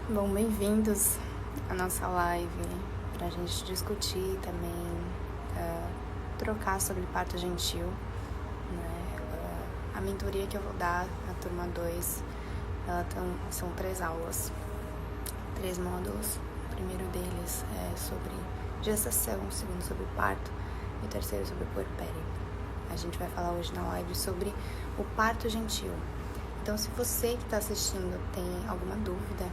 Bom, bem-vindos à nossa live para a gente discutir também, trocar sobre parto gentil, né? A mentoria que eu vou dar na turma 2, são 3 aulas, 3 módulos. O primeiro deles é sobre gestação, o segundo sobre parto e o terceiro sobre puerpério. A gente vai falar hoje na live sobre o parto gentil. Então, se você que está assistindo tem alguma dúvida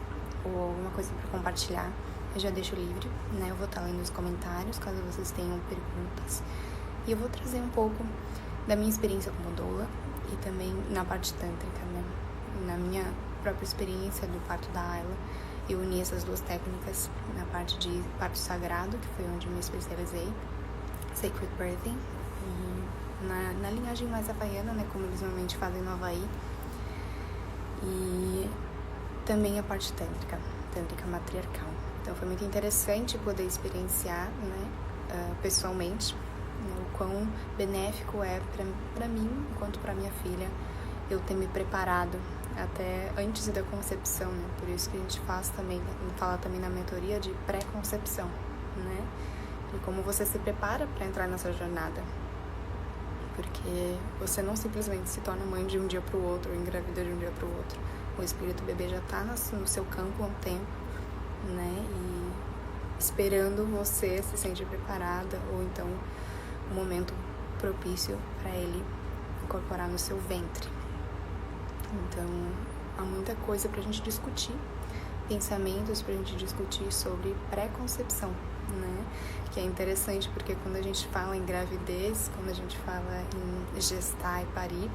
ou alguma coisa para compartilhar, eu já deixo livre, né? Eu vou estar lendo os comentários, caso vocês tenham perguntas. E eu vou trazer um pouco da minha experiência como doula e também na parte tântrica, né? Na minha própria experiência do parto da Ayla, eu uni essas duas técnicas na parte de parto sagrado, que foi onde eu me especializei, Sacred Birthing, e na linhagem mais havaiana, né? Como eles normalmente fazem no Havaí. E também a parte tântrica matriarcal. Então foi muito interessante poder experienciar, né, pessoalmente, né, o quão benéfico é para mim, enquanto para minha filha, eu ter me preparado até antes da concepção, né? Por isso que a gente fala também na mentoria de pré-concepção, né? E como você se prepara para entrar nessa jornada. Porque você não simplesmente se torna mãe de um dia para o outro, ou engravida de um dia para o outro. O espírito bebê já está no seu campo há um tempo, né? E esperando você se sentir preparada, ou então um momento propício para ele incorporar no seu ventre. Então, há muita coisa para a gente discutir, pensamentos para a gente discutir sobre pré-concepção, né? Que é interessante porque quando a gente fala em gravidez, quando a gente fala em gestar e parir,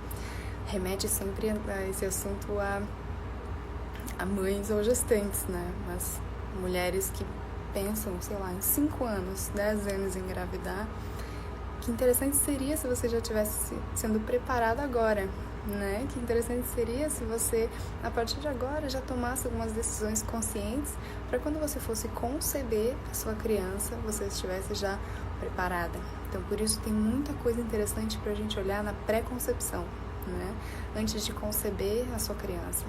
remete sempre a esse assunto a mães ou gestantes, né? Mas mulheres que pensam, sei lá, em 5 anos, 10 anos em engravidar, que interessante seria se você já estivesse sendo preparada agora, né? Que interessante seria se você, a partir de agora, já tomasse algumas decisões conscientes para quando você fosse conceber a sua criança, você estivesse já preparada. Então, por isso tem muita coisa interessante para a gente olhar na pré-concepção, né? Antes de conceber a sua criança.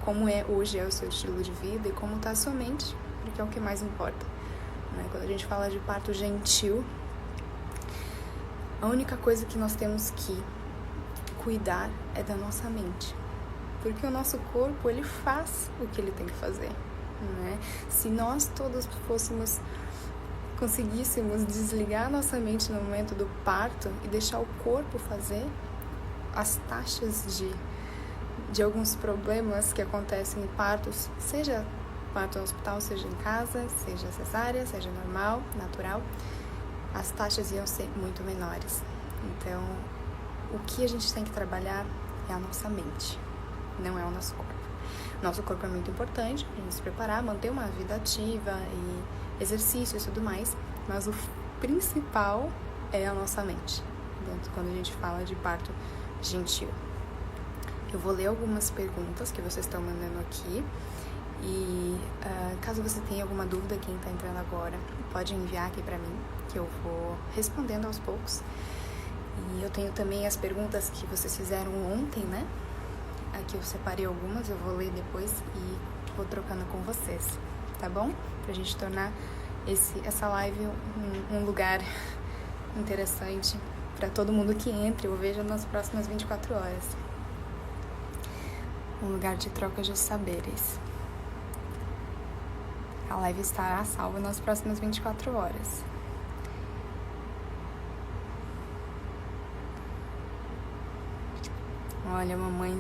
Como hoje é o seu estilo de vida e como está a sua mente, porque é o que mais importa, né? Quando a gente fala de parto gentil, a única coisa que nós temos que cuidar é da nossa mente, porque o nosso corpo, ele faz o que ele tem que fazer, né? Se nós todos conseguíssemos desligar a nossa mente no momento do parto e deixar o corpo fazer, as taxas de alguns problemas que acontecem em partos, seja parto no hospital, seja em casa, seja cesárea, seja normal, natural, as taxas iam ser muito menores. Então, o que a gente tem que trabalhar é a nossa mente, não é o nosso corpo. Nosso corpo é muito importante para a gente se preparar, manter uma vida ativa e exercícios e tudo mais, mas o principal é a nossa mente, quando a gente fala de parto gentil. Eu vou ler algumas perguntas que vocês estão mandando aqui e caso você tenha alguma dúvida, quem está entrando agora, pode enviar aqui para mim, que eu vou respondendo aos poucos. E eu tenho também as perguntas que vocês fizeram ontem, né? Aqui eu separei algumas, eu vou ler depois e vou trocando com vocês, tá bom? Pra gente tornar essa live um lugar interessante para todo mundo que entre ou veja nas próximas 24 horas. Um lugar de troca de saberes. A live estará salva nas próximas 24 horas. Olha, a mamãe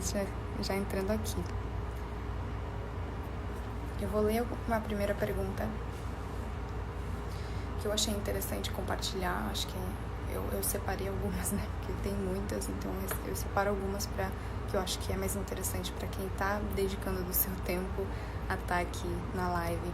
já entrando aqui. Eu vou ler uma primeira pergunta que eu achei interessante compartilhar. Acho que eu separei algumas, né? Porque tem muitas, então eu separo algumas que eu acho que é mais interessante para quem está dedicando do seu tempo a estar aqui na live.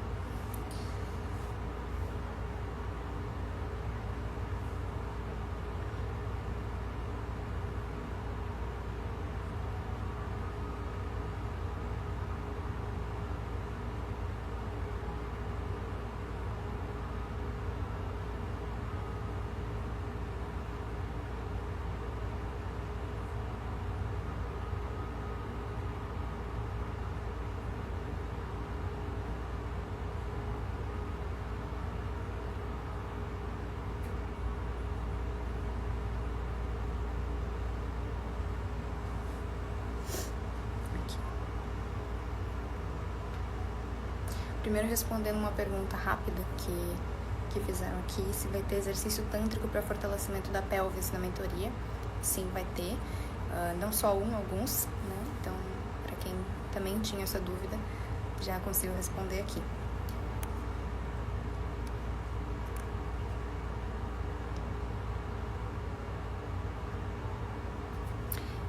Primeiro, respondendo uma pergunta rápida que fizeram aqui, se vai ter exercício tântrico para fortalecimento da pelvis na mentoria. Sim, vai ter. Não só alguns, né? Então, para quem também tinha essa dúvida, já consigo responder aqui.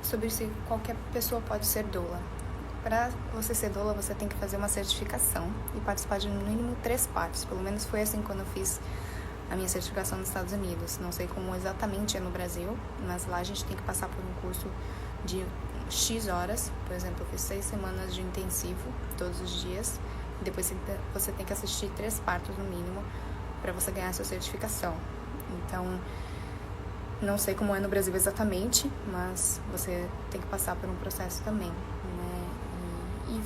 Sobre se qualquer pessoa pode ser doula. Para você ser doula, você tem que fazer uma certificação e participar de no mínimo 3 partos. Pelo menos foi assim quando eu fiz a minha certificação nos Estados Unidos. Não sei como exatamente é no Brasil, mas lá a gente tem que passar por um curso de X horas. Por exemplo, eu fiz 6 semanas de intensivo todos os dias. E depois você tem que assistir 3 partos no mínimo para você ganhar a sua certificação. Então, não sei como é no Brasil exatamente, mas você tem que passar por um processo também, né? E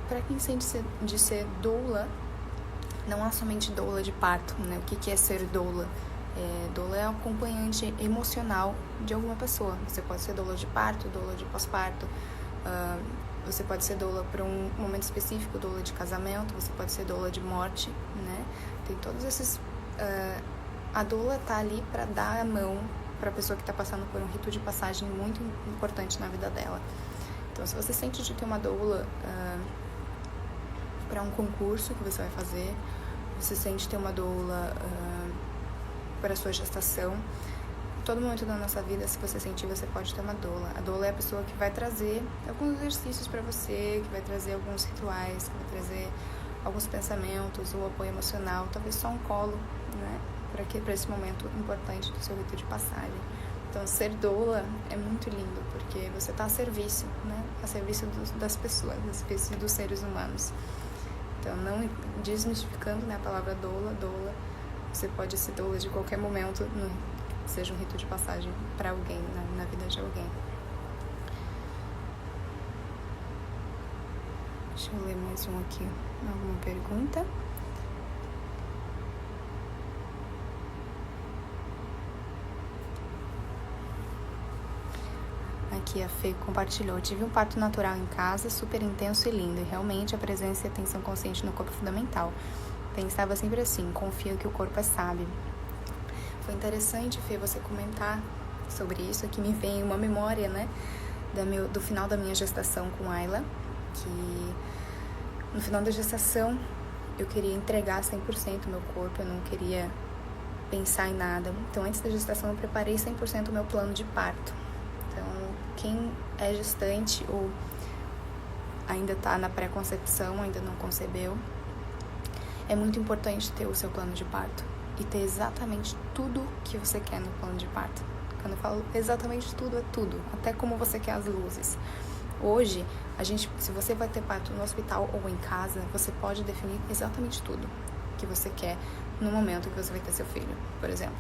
para quem sente de ser doula, não há somente doula de parto, né? O que é ser doula? Doula é acompanhante emocional de alguma pessoa. Você pode ser doula de parto, doula de pós-parto, você pode ser doula para um momento específico, doula de casamento, você pode ser doula de morte, né? Tem todos esses... A doula está ali para dar a mão para a pessoa que está passando por um rito de passagem muito importante na vida dela. Então, se você sente de ter uma doula para um concurso que você vai fazer, você sente ter uma doula para a sua gestação, todo momento da nossa vida, se você sentir, você pode ter uma doula. A doula é a pessoa que vai trazer alguns exercícios para você, que vai trazer alguns rituais, que vai trazer alguns pensamentos, o apoio emocional, talvez só um colo, né? Para esse momento importante do seu rito de passagem. Então, ser doula é muito lindo, porque você está a serviço, né? A serviço das pessoas, a serviço dos seres humanos. Então, não desmistificando, né, a palavra doula, você pode ser doula de qualquer momento, seja um rito de passagem para alguém, na vida de alguém. Deixa eu ler mais um aqui. Alguma pergunta? Aqui a Fê compartilhou: tive um parto natural em casa, super intenso e lindo, e realmente a presença e atenção consciente no corpo é fundamental. Pensava sempre assim, confio que o corpo é sábio. Foi interessante, Fê, você comentar sobre isso, que me vem uma memória, né, do final da minha gestação com Ayla, que no final da gestação eu queria entregar 100% o meu corpo, eu não queria pensar em nada. Então, antes da gestação, eu preparei 100% o meu plano de parto. Então, quem é gestante ou ainda está na pré-concepção, ainda não concebeu, é muito importante ter o seu plano de parto e ter exatamente tudo que você quer no plano de parto. Quando eu falo exatamente tudo, é tudo, até como você quer as luzes. Hoje, se você vai ter parto no hospital ou em casa, você pode definir exatamente tudo que você quer no momento que você vai ter seu filho, por exemplo.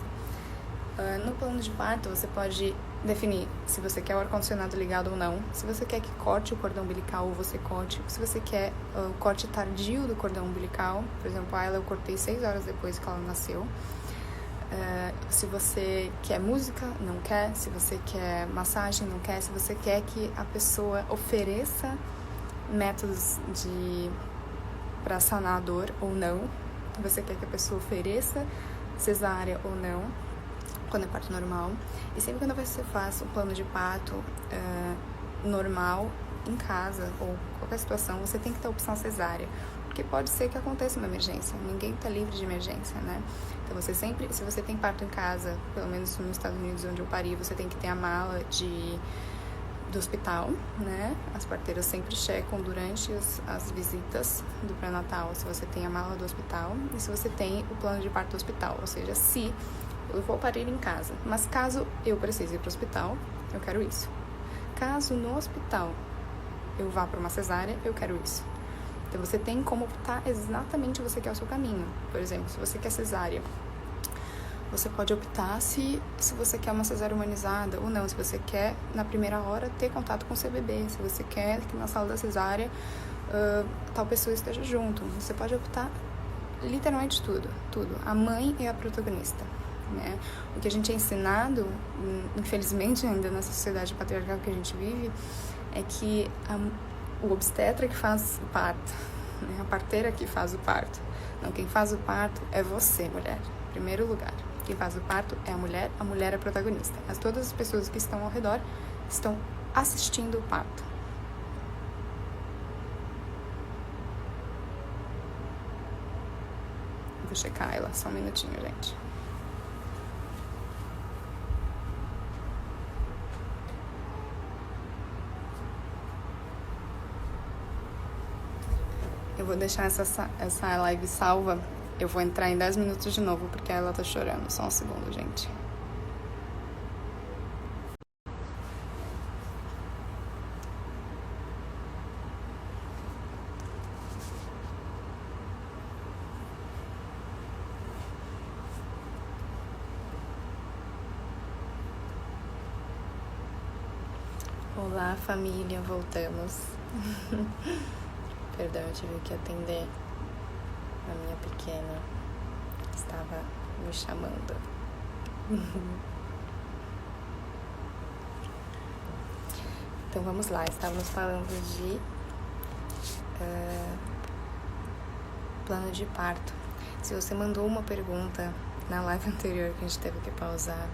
No plano de parto, você pode definir se você quer o ar-condicionado ligado ou não, se você quer que corte o cordão umbilical ou você corte, se você quer o corte tardio do cordão umbilical. Por exemplo, a Ayla eu cortei 6 horas depois que ela nasceu. Se você quer música, não quer. Se você quer massagem, não quer. Se você quer que a pessoa ofereça métodos para sanar a dor ou não. Você quer que a pessoa ofereça cesárea ou não, quando é parto normal. E sempre quando você faz um plano de parto normal, em casa ou qualquer situação, você tem que ter a opção cesárea, porque pode ser que aconteça uma emergência, ninguém está livre de emergência, né? Então você sempre, se você tem parto em casa, pelo menos nos Estados Unidos onde eu pari, você tem que ter a mala do hospital, né? As parteiras sempre checam durante as visitas do pré-natal se você tem a mala do hospital e se você tem o plano de parto do hospital, ou seja, se eu vou parir em casa, mas caso eu precise ir para o hospital, eu quero isso. Caso no hospital eu vá para uma cesárea, eu quero isso. Então você tem como optar exatamente o que você quer o seu caminho. Por exemplo, se você quer cesárea, você pode optar se você quer uma cesárea humanizada ou não. Se você quer, na primeira hora, ter contato com o seu bebê. Se você quer que na sala da cesárea tal pessoa esteja junto. Você pode optar literalmente tudo. A mãe é a protagonista, né? O que a gente é ensinado, infelizmente ainda nessa sociedade patriarcal que a gente vive, é que o obstetra que faz o parto, É a parteira que faz o parto. Não, quem faz o parto é você, mulher, em primeiro lugar. Quem faz o parto é a mulher é a protagonista. Mas todas as pessoas que estão ao redor estão assistindo o parto. Vou checar ela, só um minutinho, gente. Eu vou deixar essa live salva. Eu vou entrar em 10 minutos de novo, porque ela tá chorando. Só um segundo, gente. Olá, família, voltamos. Perdão, eu tive que atender a minha pequena, que estava me chamando. Então vamos lá, estávamos falando de plano de parto. Se você mandou uma pergunta na live anterior que a gente teve que pausar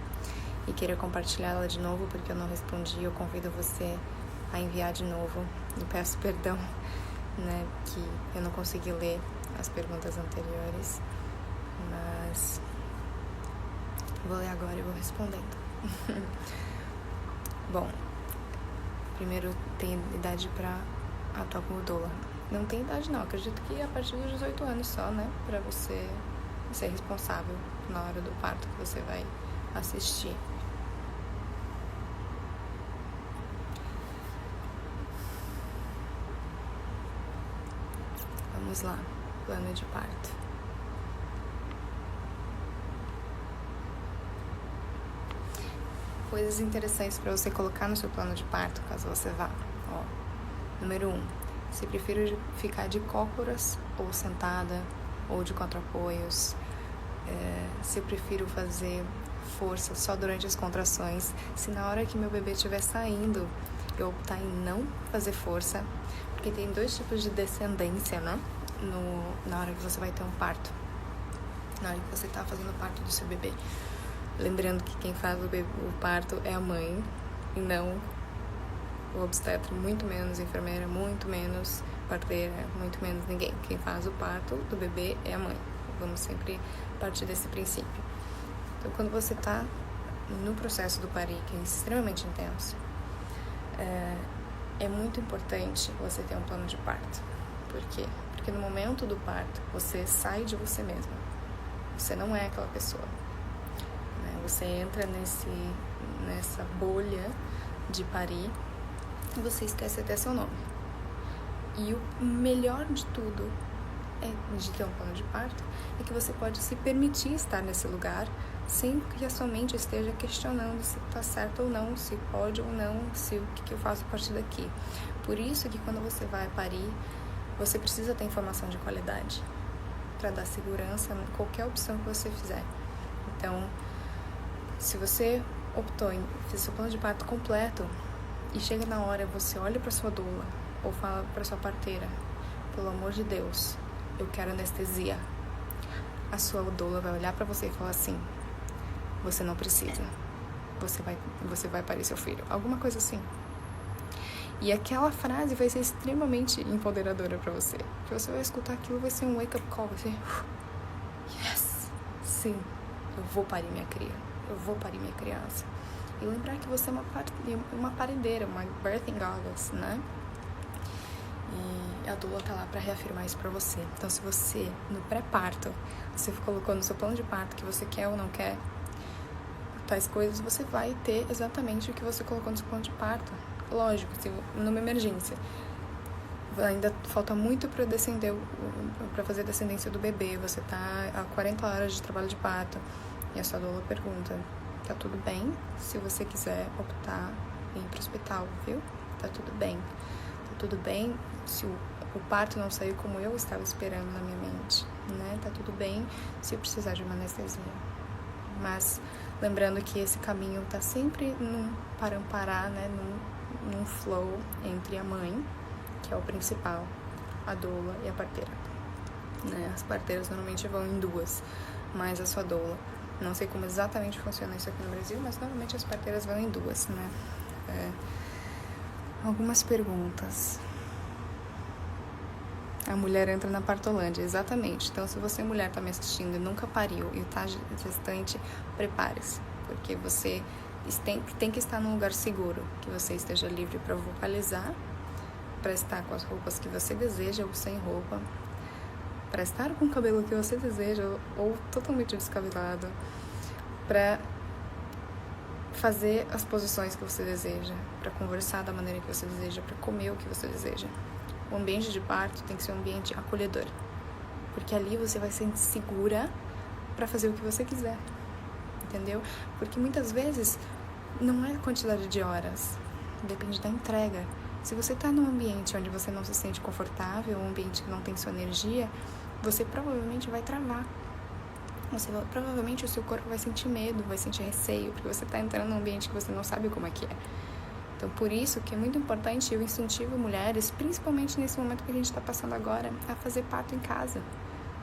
e queira compartilhá-la de novo porque eu não respondi, eu convido você a enviar de novo. Eu peço perdão, né, que eu não consegui ler as perguntas anteriores, mas vou ler agora e vou respondendo. Bom, primeiro, tem idade para atuar como doula? Não tem idade não, acredito que a partir dos 18 anos só, né, para você ser responsável na hora do parto que você vai assistir. Vamos lá, plano de parto. Coisas interessantes para você colocar no seu plano de parto, caso você vá. Ó, número 1, se prefiro ficar de cócoras ou sentada ou de contraapoios. Se eu prefiro fazer força só durante as contrações. Se na hora que meu bebê estiver saindo, eu optar em não fazer força, porque tem 2 tipos de descendência, né? Na hora que você vai ter um parto, na hora que você tá fazendo o parto do seu bebê. Lembrando que quem faz o parto é a mãe e não o obstetra, muito menos enfermeira, muito menos parteira, muito menos ninguém. Quem faz o parto do bebê é a mãe. Vamos sempre partir desse princípio. Então, quando você tá no processo do parir, que é extremamente intenso, é muito importante você ter um plano de parto. Por quê? Porque no momento do parto, você sai de você mesma. Você não é aquela pessoa. Né? Você entra nessa bolha de parir e você esquece até seu nome. E o melhor de tudo de ter um plano de parto é que você pode se permitir estar nesse lugar sem que a sua mente esteja questionando se está certo ou não, se pode ou não, se o que eu faço a partir daqui. Por isso que quando você vai parir, você precisa ter informação de qualidade para dar segurança em qualquer opção que você fizer. Então, se você optou em fazer seu plano de parto completo e chega na hora, você olha para sua doula ou fala para sua parteira, pelo amor de Deus, eu quero anestesia. A sua doula vai olhar para você e falar assim, você não precisa, você vai parir seu filho, alguma coisa assim. E aquela frase vai ser extremamente empoderadora para você. Porque você vai escutar aquilo, vai ser um wake-up call, vai ser yes, sim, eu vou parir minha cria, eu vou parir minha criança. E lembrar que você é uma parideira, uma birthing goddess, né? E a doula tá lá para reafirmar isso para você. Então, se você, no pré-parto, você colocou no seu plano de parto que você quer ou não quer tais coisas, você vai ter exatamente o que você colocou no seu plano de parto. Lógico, se numa emergência ainda falta muito para fazer a descendência do bebê, você tá a 40 horas de trabalho de parto e a sua doula pergunta, tá tudo bem se você quiser optar em ir pro hospital, viu? Tá tudo bem. Tá tudo bem se o parto não saiu como eu estava esperando na minha mente, né? Tá tudo bem se eu precisar de uma anestesia. Mas lembrando que esse caminho tá sempre num parar, né? Num flow entre a mãe, que é o principal, a doula e a parteira, né? As parteiras normalmente vão em 2, mas a sua doula, não sei como exatamente funciona isso aqui no Brasil, mas normalmente as parteiras vão em 2, né? Algumas perguntas. A mulher entra na partolândia, exatamente. Então, se você, mulher, está me assistindo e nunca pariu e está gestante, prepare-se, porque você tem que estar num lugar seguro, que você esteja livre para vocalizar, para estar com as roupas que você deseja ou sem roupa, para estar com o cabelo que você deseja ou totalmente descabelado, para fazer as posições que você deseja, para conversar da maneira que você deseja, para comer o que você deseja. O ambiente de parto tem que ser um ambiente acolhedor, porque ali você vai se sentir segura para fazer o que você quiser, entendeu? Porque muitas vezes não é a quantidade de horas, depende da entrega. Se você está num ambiente onde você não se sente confortável, um ambiente que não tem sua energia, você provavelmente vai travar. Provavelmente o seu corpo vai sentir medo, vai sentir receio, porque você está entrando num ambiente que você não sabe como é que é. Então, por isso que é muito importante, eu incentivo mulheres, principalmente nesse momento que a gente está passando agora, a fazer parto em casa.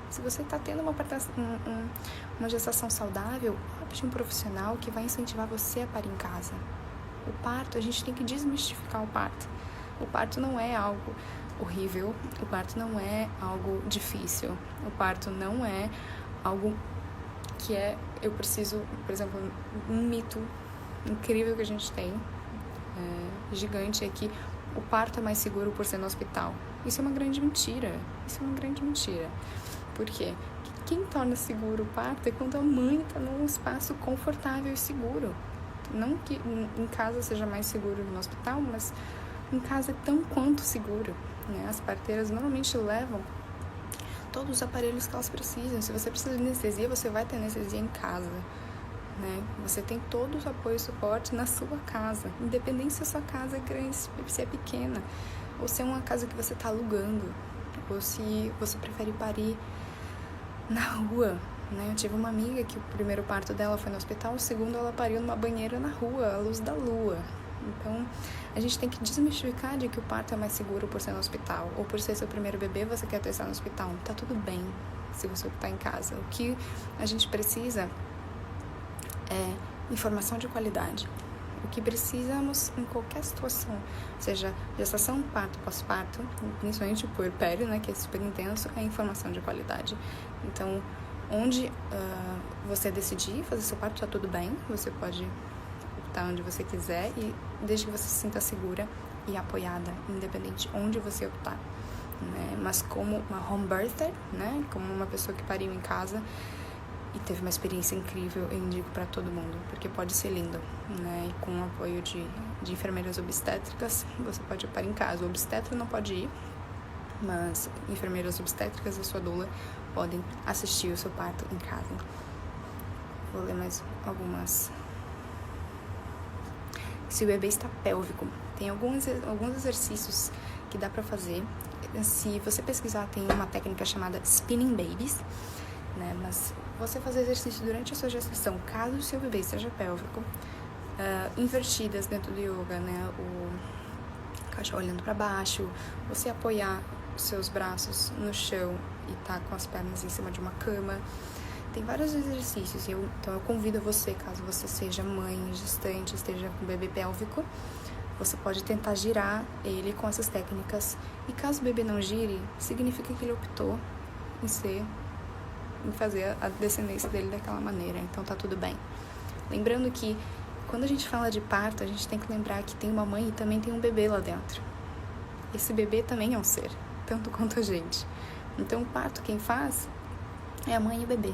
Se você está tendo uma gestação saudável, opte um profissional que vai incentivar você a parir em casa. O parto, a gente tem que desmistificar o parto. O parto não é algo horrível, o parto não é algo difícil, o parto não é algo que eu preciso, por exemplo, um mito incrível que a gente tem, gigante, é que o parto é mais seguro por ser no hospital. Isso é uma grande mentira. Por quê? Quem torna seguro o parto é quando a mãe está num espaço confortável e seguro. Não que em casa seja mais seguro que no hospital, mas em casa é tão quanto seguro, né? As parteiras normalmente levam todos os aparelhos que elas precisam. Se você precisa de anestesia, você vai ter anestesia em casa, né? Você tem todos os apoios e suporte na sua casa, independente se a sua casa é grande, se é pequena, ou se é uma casa que você está alugando, ou se você prefere parir na rua, né? Eu tive uma amiga que o primeiro parto dela foi no hospital, o segundo ela pariu numa banheira na rua, à luz da lua. Então, a gente tem que desmistificar de que o parto é mais seguro por ser no hospital, ou por ser seu primeiro bebê, você quer testar no hospital. Tá tudo bem se você está em casa. O que a gente precisa é informação de qualidade. O que precisamos em qualquer situação, seja gestação, parto, pós-parto, principalmente o puerpério, né, que é super intenso, é informação de qualidade. Então, onde você decidir fazer seu parto, tá tudo bem, você pode optar onde você quiser, e desde que você se sinta segura e apoiada, independente onde você optar, né? Mas como uma home birther, né, como uma pessoa que pariu em casa e teve uma experiência incrível, eu indico para todo mundo, porque pode ser lindo, né? E com o apoio de enfermeiras obstétricas, você pode parir em casa. O obstetra não pode ir, mas enfermeiras obstétricas e sua doula podem assistir o seu parto em casa. Vou ler mais algumas. Se o bebê está pélvico, tem alguns exercícios que dá para fazer. Se você pesquisar, tem uma técnica chamada Spinning Babies, né? Mas você fazer exercício durante a sua gestação, caso o seu bebê esteja pélvico, invertidas dentro do yoga, né? O cachorro olhando para baixo, você apoiar os seus braços no chão e tá com as pernas em cima de uma cama. Tem vários exercícios, então eu convido você, caso você seja mãe, gestante, esteja com bebê pélvico, você pode tentar girar ele com essas técnicas. E caso o bebê não gire, significa que ele optou em fazer a descendência dele daquela maneira, então tá tudo bem. Lembrando que quando a gente fala de parto, a gente tem que lembrar que tem uma mãe e também tem um bebê lá dentro. Esse bebê também é um ser, tanto quanto a gente. Então o parto quem faz é a mãe e o bebê.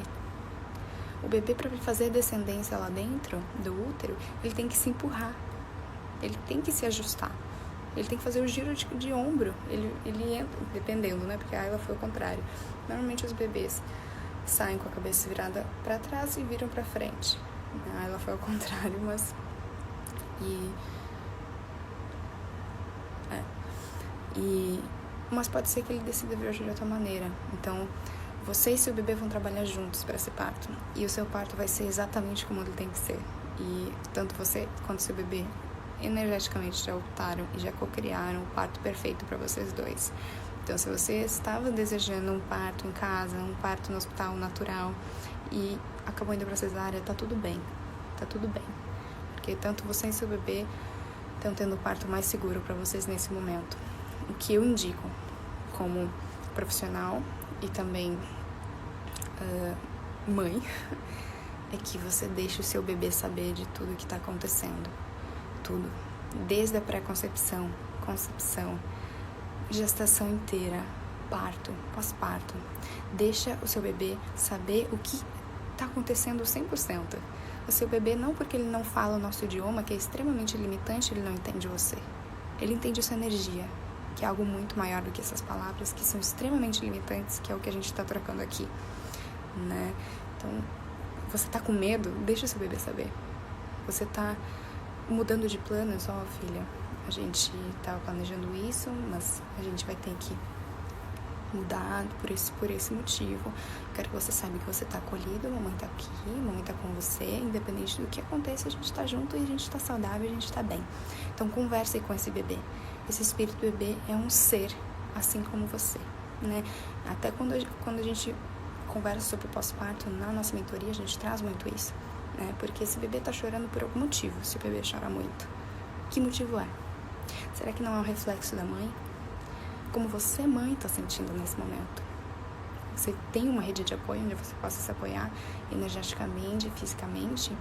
O bebê, para fazer a descendência lá dentro do útero, ele tem que se empurrar, ele tem que se ajustar, ele tem que fazer o giro de ombro, ele entra, dependendo, né, porque a Ayla foi o contrário. Normalmente os bebês saem com a cabeça virada para trás e viram para frente. A Ayla foi ao contrário, mas... Mas pode ser que ele decida vir de outra maneira. Então, você e seu bebê vão trabalhar juntos para esse parto. E o seu parto vai ser exatamente como ele tem que ser. E tanto você quanto seu bebê energeticamente já optaram e já co-criaram o parto perfeito para vocês dois. Então, se você estava desejando um parto em casa, um parto no hospital natural e acabou indo para cesárea, tá tudo bem. Tá tudo bem. Porque tanto você e seu bebê estão tendo o parto mais seguro para vocês nesse momento. O que eu indico como profissional e também mãe é que você deixe o seu bebê saber de tudo que está acontecendo. Tudo. Desde a pré-concepção, concepção, gestação inteira, parto, pós-parto. Deixa o seu bebê saber o que está acontecendo 100%. O seu bebê, não porque ele não fala o nosso idioma, que é extremamente limitante, ele não entende você. Ele entende a sua energia, que é algo muito maior do que essas palavras, que são extremamente limitantes, que é o que a gente está trocando aqui, né? Então, você tá com medo? Deixa o seu bebê saber. Você tá mudando de planos? Ó, filha, a gente tava planejando isso, mas a gente vai ter que mudar por esse motivo. Quero que você saiba que você tá acolhido, mamãe tá aqui, mamãe tá com você, independente do que aconteça, a gente tá junto e a gente tá saudável, a gente tá bem. Então, converse com esse bebê. Esse espírito bebê é um ser, assim como você, né? Até quando a gente conversa sobre o pós-parto na nossa mentoria, a gente traz muito isso, né? Porque esse bebê tá chorando por algum motivo, se o bebê chora muito. Que motivo é? Será que não é um reflexo da mãe? Como você, mãe, tá sentindo nesse momento? Você tem uma rede de apoio onde você possa se apoiar energeticamente, fisicamente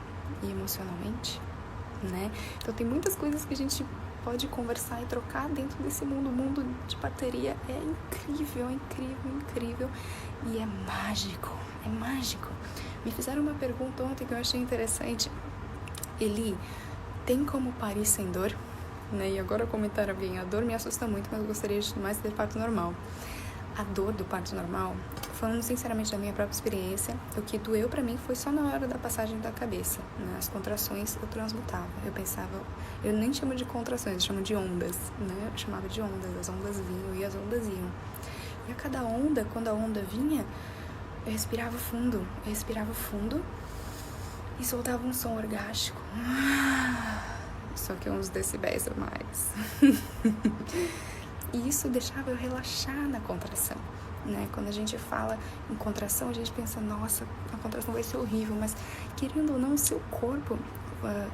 e emocionalmente, né? Então tem muitas coisas que a gente pode conversar e trocar dentro desse mundo. O mundo de parteria é incrível, incrível, incrível e é mágico, é mágico. Me fizeram uma pergunta ontem que eu achei interessante. Eli, tem como parir sem dor? Né? E agora comentaram bem, a dor me assusta muito, mas eu gostaria de mais ter parto normal. A dor do parto normal, falando sinceramente da minha própria experiência, o que doeu pra mim foi só na hora da passagem da cabeça, né? As contrações eu transmutava, eu pensava, eu nem chamo de contrações, eu chamo de ondas, né? Eu chamava de ondas, as ondas vinham e as ondas iam. E a cada onda, quando a onda vinha, eu respirava fundo e soltava um som orgástico. Só que uns decibéis a mais. E isso deixava eu relaxar na contração, né? Quando a gente fala em contração, a gente pensa, nossa, a contração vai ser horrível, mas querendo ou não, o seu corpo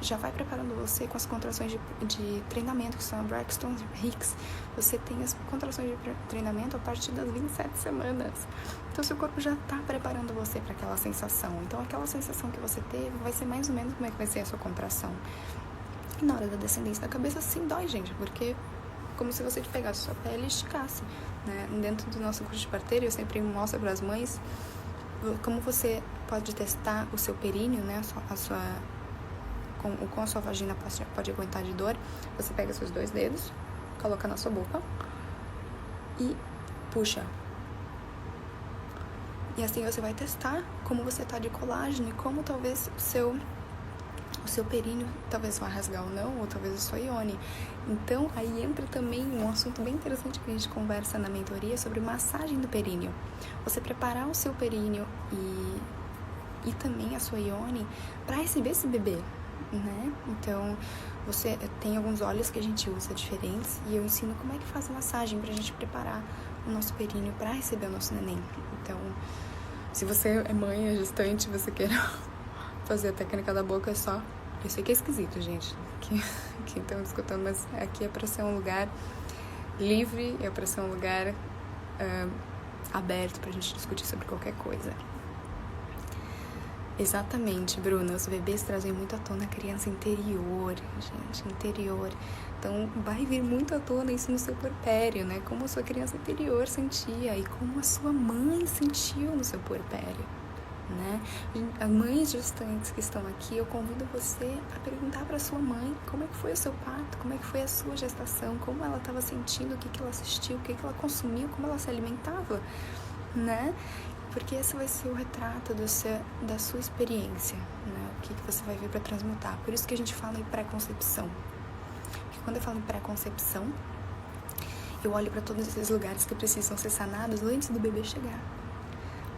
já vai preparando você com as contrações de treinamento, que são a Braxton Hicks. Você tem as contrações de treinamento a partir das 27 semanas. Então, seu corpo já está preparando você para aquela sensação. Então, aquela sensação que você teve vai ser mais ou menos como é que vai ser a sua contração. E na hora da descendência da cabeça, sim, dói, gente, porque como se você pegasse sua pele e esticasse, né? Dentro do nosso curso de parteira, eu sempre mostro para as mães como você pode testar o seu períneo, né? Com a sua vagina pode aguentar de dor. Você pega seus 2 dedos, coloca na sua boca e puxa. E assim você vai testar como você tá de colágeno e como talvez o seu períneo talvez vá rasgar ou não, ou talvez a sua ione. Então, aí entra também um assunto bem interessante que a gente conversa na mentoria sobre massagem do períneo. Você preparar o seu períneo e também a sua ione para receber esse bebê, né? Então, você tem alguns óleos que a gente usa diferentes e eu ensino como é que faz a massagem pra gente preparar o nosso períneo para receber o nosso neném. Então, se você é mãe, é gestante, você quer fazer a técnica da boca, é só... Eu sei que é esquisito, gente, que estão escutando, mas aqui é pra ser um lugar livre, é pra ser um lugar aberto pra gente discutir sobre qualquer coisa. Exatamente, Bruna, os bebês trazem muito à tona a criança interior, gente, interior. Então, vai vir muito à tona isso no seu puerpério, né? Como a sua criança interior sentia e como a sua mãe sentiu no seu puerpério, né? As mães gestantes que estão aqui, eu convido você a perguntar para sua mãe como é que foi o seu parto, como é que foi a sua gestação, como ela estava sentindo, o que ela assistiu, o que ela consumiu, como ela se alimentava, né? Porque esse vai ser o retrato da sua experiência, né? O que você vai vir para transmutar. Por isso que a gente fala em pré-concepção. Porque quando eu falo em pré-concepção, eu olho para todos esses lugares que precisam ser sanados antes do bebê chegar.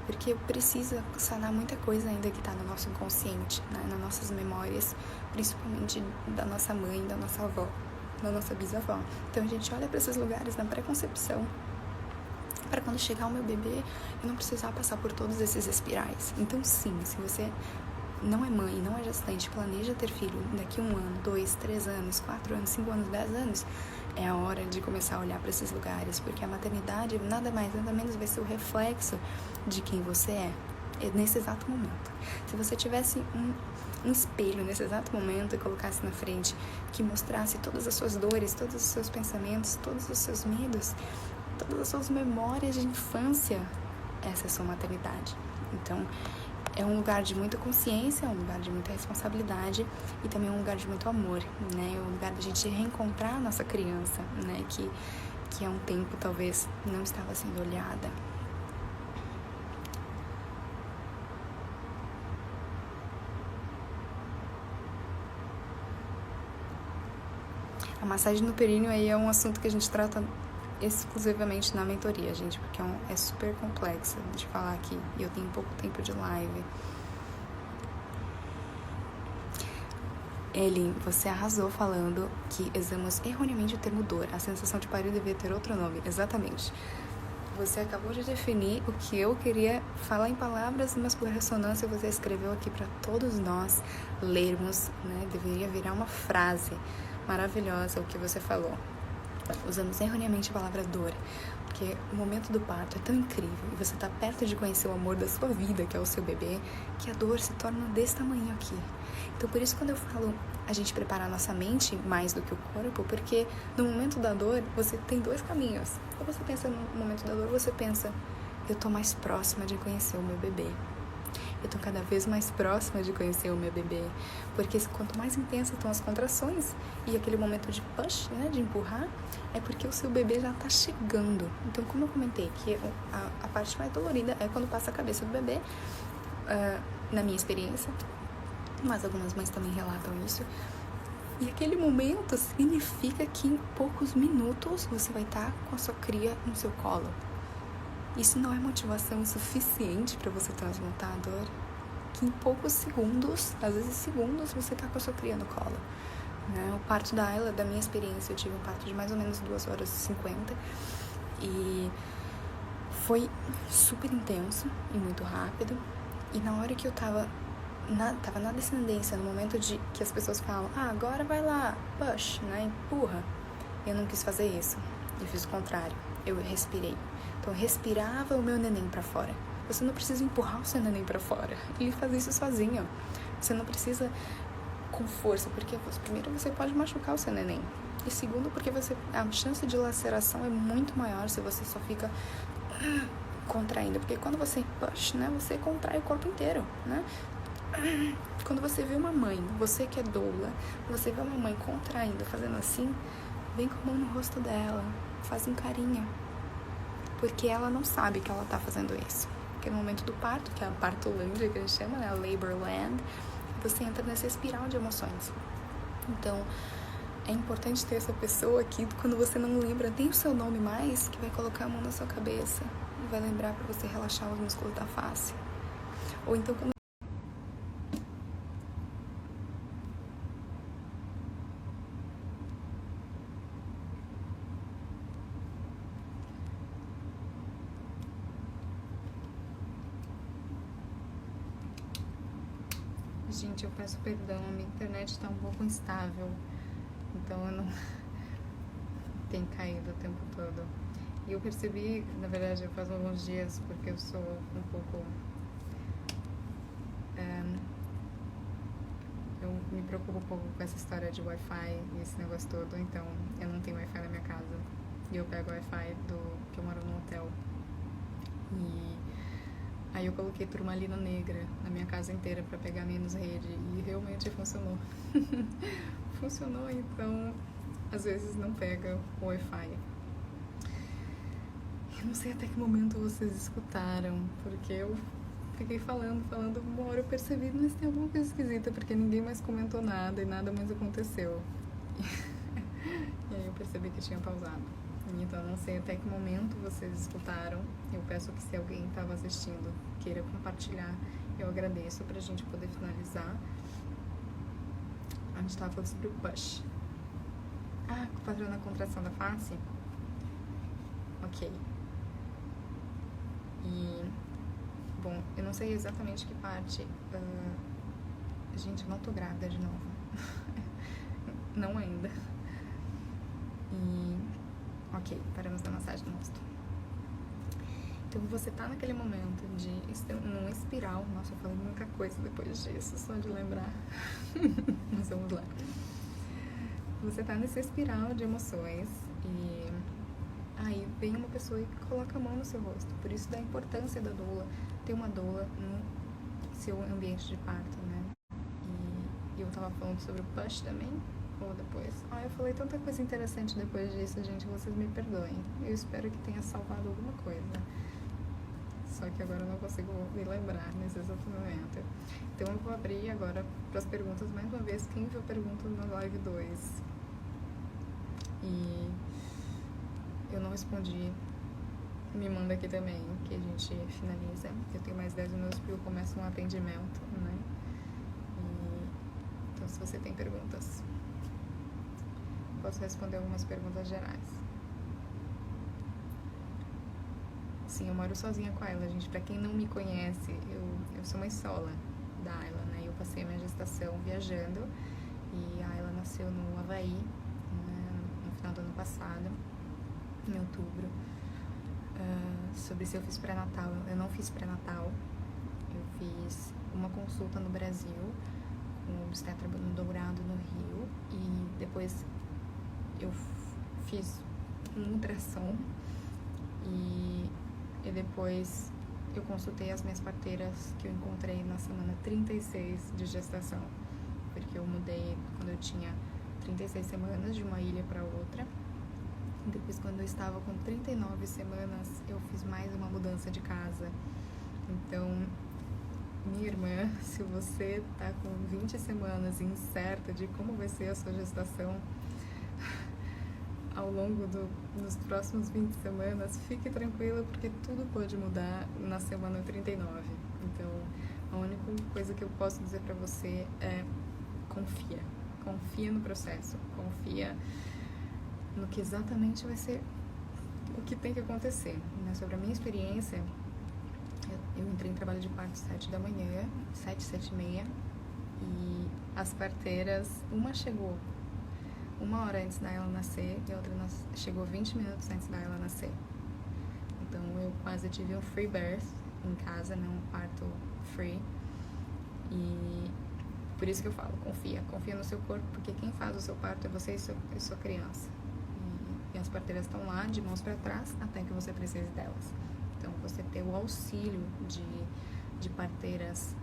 Porque precisa sanar muita coisa ainda que está no nosso inconsciente, né? Nas nossas memórias, principalmente da nossa mãe, da nossa avó, da nossa bisavó. Então a gente olha para esses lugares na pré-concepção para quando chegar o meu bebê, eu não precisar passar por todos esses espirais. Então, sim, se você não é mãe, não é gestante, planeja ter filho daqui 1 ano, 2, 3 anos, 4 anos, 5 anos, 10 anos, é a hora de começar a olhar para esses lugares, porque a maternidade nada mais, nada menos vai ser o reflexo de quem você é nesse exato momento. Se você tivesse um espelho nesse exato momento e colocasse na frente, que mostrasse todas as suas dores, todos os seus pensamentos, todos os seus medos, todas as suas memórias de infância, essa é a sua maternidade. Então, é um lugar de muita consciência, é um lugar de muita responsabilidade e também é um lugar de muito amor, né? É um lugar de a gente reencontrar a nossa criança, né? Que há um tempo talvez não estava sendo olhada. A massagem no períneo aí é um assunto que a gente trata exclusivamente na mentoria, gente, porque é super complexo de falar aqui e eu tenho pouco tempo de live. Elin, você arrasou falando que usamos erroneamente o termo dor. A sensação de parir devia ter outro nome. Exatamente. Você acabou de definir o que eu queria falar em palavras, mas por ressonância você escreveu aqui para todos nós lermos, né? Deveria virar uma frase maravilhosa o que você falou. Usamos erroneamente a palavra dor, porque o momento do parto é tão incrível e você está perto de conhecer o amor da sua vida, que é o seu bebê, que a dor se torna desse tamanho aqui. Então, por isso, quando eu falo a gente preparar a nossa mente mais do que o corpo, porque no momento da dor, você tem 2 caminhos. Ou você pensa no momento da dor, você pensa, eu tô mais próxima de conhecer o meu bebê. Eu tô cada vez mais próxima de conhecer o meu bebê. Porque quanto mais intensas estão as contrações e aquele momento de push, né, de empurrar, é porque o seu bebê já tá chegando. Então, como eu comentei, que a parte mais dolorida é quando passa a cabeça do bebê, na minha experiência, mas algumas mães também relatam isso. E aquele momento significa que em poucos minutos você vai estar com a sua cria no seu colo. Isso não é motivação suficiente para você transmutar a dor? Que em poucos segundos, às vezes segundos, você está com a sua cria no colo. Né? O parto da Ayla, da minha experiência, eu tive um parto de mais ou menos 2 horas e 50. E foi super intenso e muito rápido. E na hora que eu tava na descendência, no momento de que as pessoas falam, agora vai lá, push, né, empurra. Eu não quis fazer isso. Eu fiz o contrário. Eu respirei. Então, eu respirava o meu neném pra fora. Você não precisa empurrar o seu neném pra fora. Ele faz isso sozinho. Você não precisa com força, porque primeiro você pode machucar o seu neném. E segundo, porque a chance de laceração é muito maior se você só fica contraindo. Porque quando você push, né, você contrai o corpo inteiro, né? Quando você vê uma mãe, você que é doula, você vê uma mãe contraindo, fazendo assim, vem com a mão no rosto dela, faz um carinho. Porque ela não sabe que ela tá fazendo isso. Porque no momento do parto, que é a partolândia que a gente chama, né, a labor land, você entra nessa espiral de emoções. Então, é importante ter essa pessoa aqui, quando você não lembra nem o seu nome mais, que vai colocar a mão na sua cabeça e vai lembrar pra você relaxar os músculos da face. Ou então, quando gente, eu peço perdão, a minha internet está um pouco instável, então eu não tenho caído o tempo todo. E eu percebi, na verdade, eu faz alguns dias, porque eu sou um pouco... eu me preocupo um pouco com essa história de Wi-Fi e esse negócio todo, então eu não tenho Wi-Fi na minha casa. E eu pego o Wi-Fi que eu moro num hotel. E aí eu coloquei turmalina negra na minha casa inteira pra pegar menos rede e realmente funcionou. Funcionou, então às vezes não pega o Wi-Fi. Eu não sei até que momento vocês escutaram, porque eu fiquei falando, uma hora eu percebi, mas tem alguma coisa esquisita, porque ninguém mais comentou nada e nada mais aconteceu. E aí eu percebi que tinha pausado. Então, eu não sei até que momento vocês escutaram. Eu peço que, se alguém estava assistindo, queira compartilhar, eu agradeço pra gente poder finalizar. A gente estava falando sobre o push. Fazendo a contração da face? Ok. E, bom, eu não sei exatamente que parte... Gente, eu não tô grávida de novo. Não ainda. E... Ok, paramos na massagem do rosto. Então você tá naquele momento de num espiral. Nossa, eu falei muita coisa depois disso, só de lembrar. Mas vamos lá. Você tá nesse espiral de emoções e aí vem uma pessoa e coloca a mão no seu rosto. Por isso da importância da doula, ter uma doula no seu ambiente de parto, né? E eu tava falando sobre o push também, ou depois. Eu falei tanta coisa interessante depois disso, gente, vocês me perdoem. Eu espero que tenha salvado alguma coisa. Só que agora eu não consigo me lembrar nesse exato momento. Então eu vou abrir agora para as perguntas mais uma vez. Quem viu perguntas na live 2? E eu não respondi. Me manda aqui também, que a gente finaliza. Eu tenho mais 10 minutos porque eu começo um atendimento, né? Então se você tem perguntas, posso responder algumas perguntas gerais. Sim, eu moro sozinha com a Ayla, gente. Pra quem não me conhece, eu sou mãe sola da Ayla, né? Eu passei a minha gestação viajando e a Ayla nasceu no Havaí, né? No final do ano passado, em outubro. Sobre se eu fiz pré-natal, eu não fiz pré-natal. Eu fiz uma consulta no Brasil com o obstetra no Dourado, no Rio, e depois eu fiz um ultrassom e depois eu consultei as minhas parteiras que eu encontrei na semana 36 de gestação, porque eu mudei quando eu tinha 36 semanas de uma ilha para outra. Depois, quando eu estava com 39 semanas, eu fiz mais uma mudança de casa. Então, minha irmã, se você tá com 20 semanas incerta de como vai ser a sua gestação ao longo dos próximos 20 semanas, fique tranquila, porque tudo pode mudar na semana 39. Então, a única coisa que eu posso dizer pra você é confia. Confia no processo, confia no que exatamente vai ser o que tem que acontecer, né? Sobre a minha experiência, eu entrei em trabalho de parto 7 da manhã, 7h30, e as parteiras, uma chegou 1 hora antes da ela nascer e a outra chegou 20 minutos antes da ela nascer. Então eu quase tive um free birth em casa, né? Um parto free. E por isso que eu falo, confia no seu corpo, porque quem faz o seu parto é você e sua criança. E as parteiras estão lá de mãos para trás até que você precise delas. Então você ter o auxílio de parteiras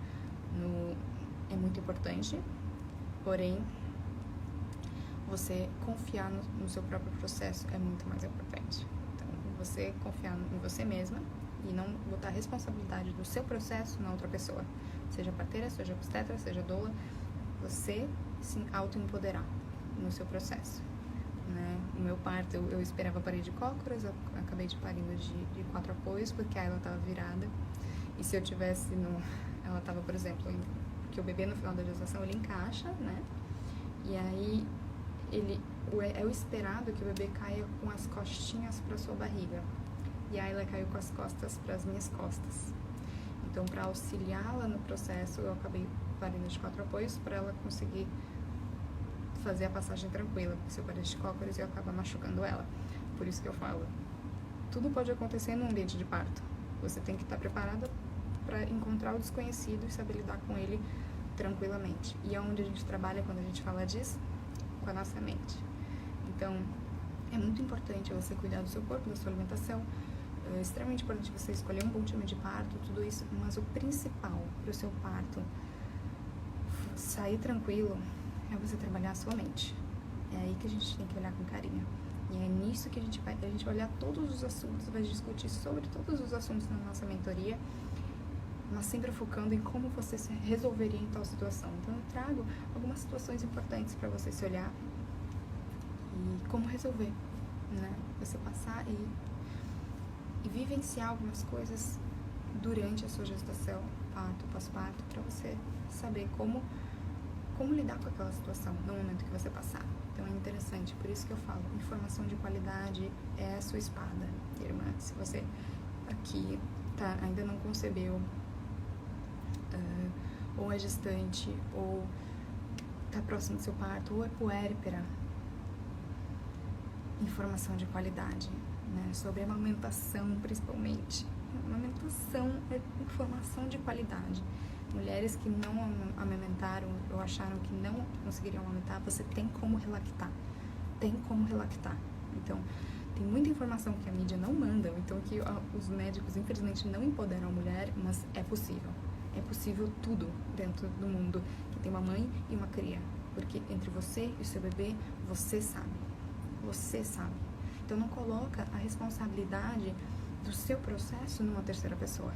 é muito importante, porém você confiar no seu próprio processo é muito mais importante. Então, você confiar em você mesma e não botar a responsabilidade do seu processo na outra pessoa. Seja parteira, seja obstetra, seja doula, você se auto-empoderar no seu processo, né? O meu parto, eu esperava parir de cócoras, eu acabei de parindo de 4 apoios, porque ela estava virada. E se eu tivesse ela estava, por exemplo, que o bebê no final da gestação, ele encaixa, né? E aí é o esperado que o bebê caia com as costinhas para sua barriga. E aí ela caiu com as costas para as minhas costas. Então, para auxiliá-la no processo, eu acabei parindo de 4 apoios para ela conseguir fazer a passagem tranquila, porque se eu parir de cócoras, eu acabo machucando ela. Por isso que eu falo, tudo pode acontecer no ambiente de parto. Você tem que estar preparada para encontrar o desconhecido e saber lidar com ele tranquilamente. E é onde a gente trabalha quando a gente fala disso? Com a nossa mente. Então, é muito importante você cuidar do seu corpo, da sua alimentação. É extremamente importante você escolher um bom time de parto, tudo isso. Mas o principal para o seu parto sair tranquilo é você trabalhar a sua mente. É aí que a gente tem que olhar com carinho. E é nisso que a gente vai olhar todos os assuntos, vai discutir sobre todos os assuntos na nossa mentoria, mas sempre focando em como você se resolveria em tal situação. Então eu trago algumas situações importantes para você se olhar e como resolver, né? Você passar e vivenciar algumas coisas durante a sua gestação, parto, pós-parto, para você saber como lidar com aquela situação no momento que você passar. Então é interessante, por isso que eu falo, informação de qualidade é a sua espada, irmã. Se você aqui ainda não concebeu, ou é gestante, ou está próximo do seu parto, ou é puérpera, informação de qualidade, né? Sobre a amamentação, principalmente. A amamentação é informação de qualidade. Mulheres que não amamentaram ou acharam que não conseguiriam amamentar, você tem como relactar. Tem como relactar. Então, tem muita informação que a mídia não manda, então que os médicos, infelizmente, não empoderam a mulher, mas é possível. É possível tudo dentro do mundo que tem uma mãe e uma cria. Porque entre você e o seu bebê, você sabe. Você sabe. Então, não coloca a responsabilidade do seu processo numa terceira pessoa.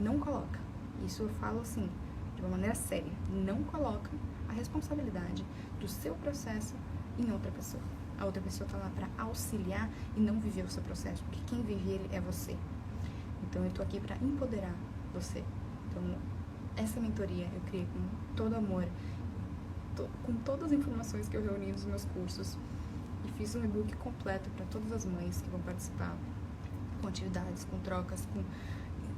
Não coloca. Isso eu falo assim, de uma maneira séria. Não coloca a responsabilidade do seu processo em outra pessoa. A outra pessoa está lá para auxiliar e não viver o seu processo, porque quem vive ele é você. Então, eu estou aqui para empoderar você. Então, essa mentoria eu criei com todo amor, com todas as informações que eu reuni nos meus cursos, e fiz um e-book completo para todas as mães que vão participar, com atividades, com trocas, com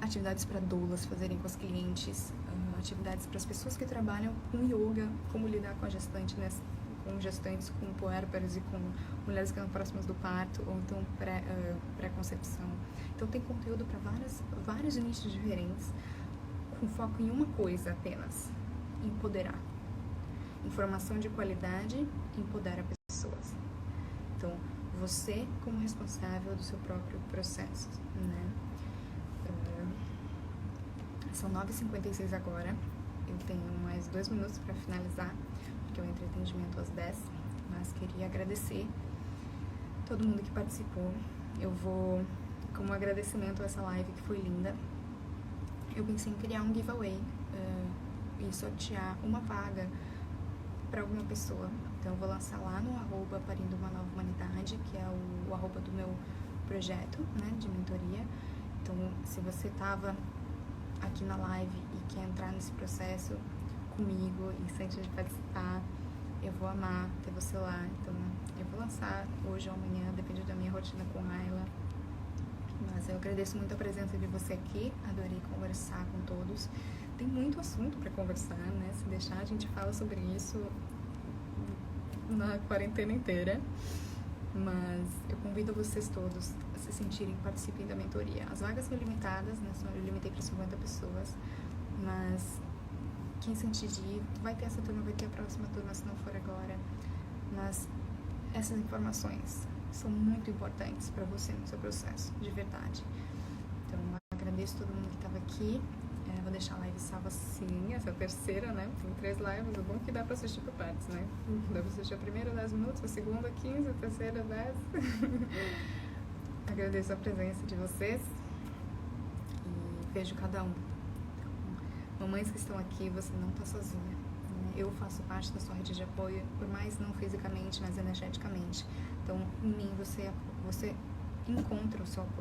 atividades para doulas fazerem com as clientes, atividades para as pessoas que trabalham com yoga, como lidar com a gestante, né? Com gestantes, com puérperas e com mulheres que estão próximas do parto, ou então pré-concepção. Então tem conteúdo para vários nichos diferentes, com foco em uma coisa apenas: empoderar. Informação de qualidade empodera pessoas. Então, você como responsável do seu próprio processo, né? São 9h56 agora. Eu tenho mais 2 minutos para finalizar, porque eu entro em atendimento às 10, mas queria agradecer todo mundo que participou. Eu vou, como agradecimento a essa live que foi linda, eu pensei em criar um giveaway e sortear uma vaga para alguma pessoa. Então eu vou lançar lá no @parindo uma nova humanidade, que é o arroba do meu projeto, né, de mentoria. Então, se você estava aqui na live e quer entrar nesse processo comigo e sente de participar, eu vou amar ter você lá. Então, eu vou lançar hoje ou amanhã, depende da minha rotina com Ayla. Mas eu agradeço muito a presença de você aqui, adorei conversar com todos. Tem muito assunto para conversar, né? Se deixar, a gente fala sobre isso na quarentena inteira. Mas eu convido vocês todos a se sentirem, participem da mentoria. As vagas são limitadas, né? Eu limitei para 50 pessoas, mas quem sentir de ir, vai ter essa turma, vai ter a próxima turma, se não for agora. Mas essas informações são muito importantes para você no seu processo, de verdade. Então, agradeço todo mundo que estava aqui. Vou deixar a live salva sim, essa é a terceira, né? Tem 3 lives, o bom é que dá pra assistir por partes, né? Dá pra assistir a primeira 10 minutos, a segunda 15, a terceira 10. Agradeço a presença de vocês e vejo cada um. Mamães que estão aqui, você não tá sozinha. Eu faço parte da sua rede de apoio, por mais não fisicamente, mas energeticamente. Então, em mim, você encontra o seu apoio.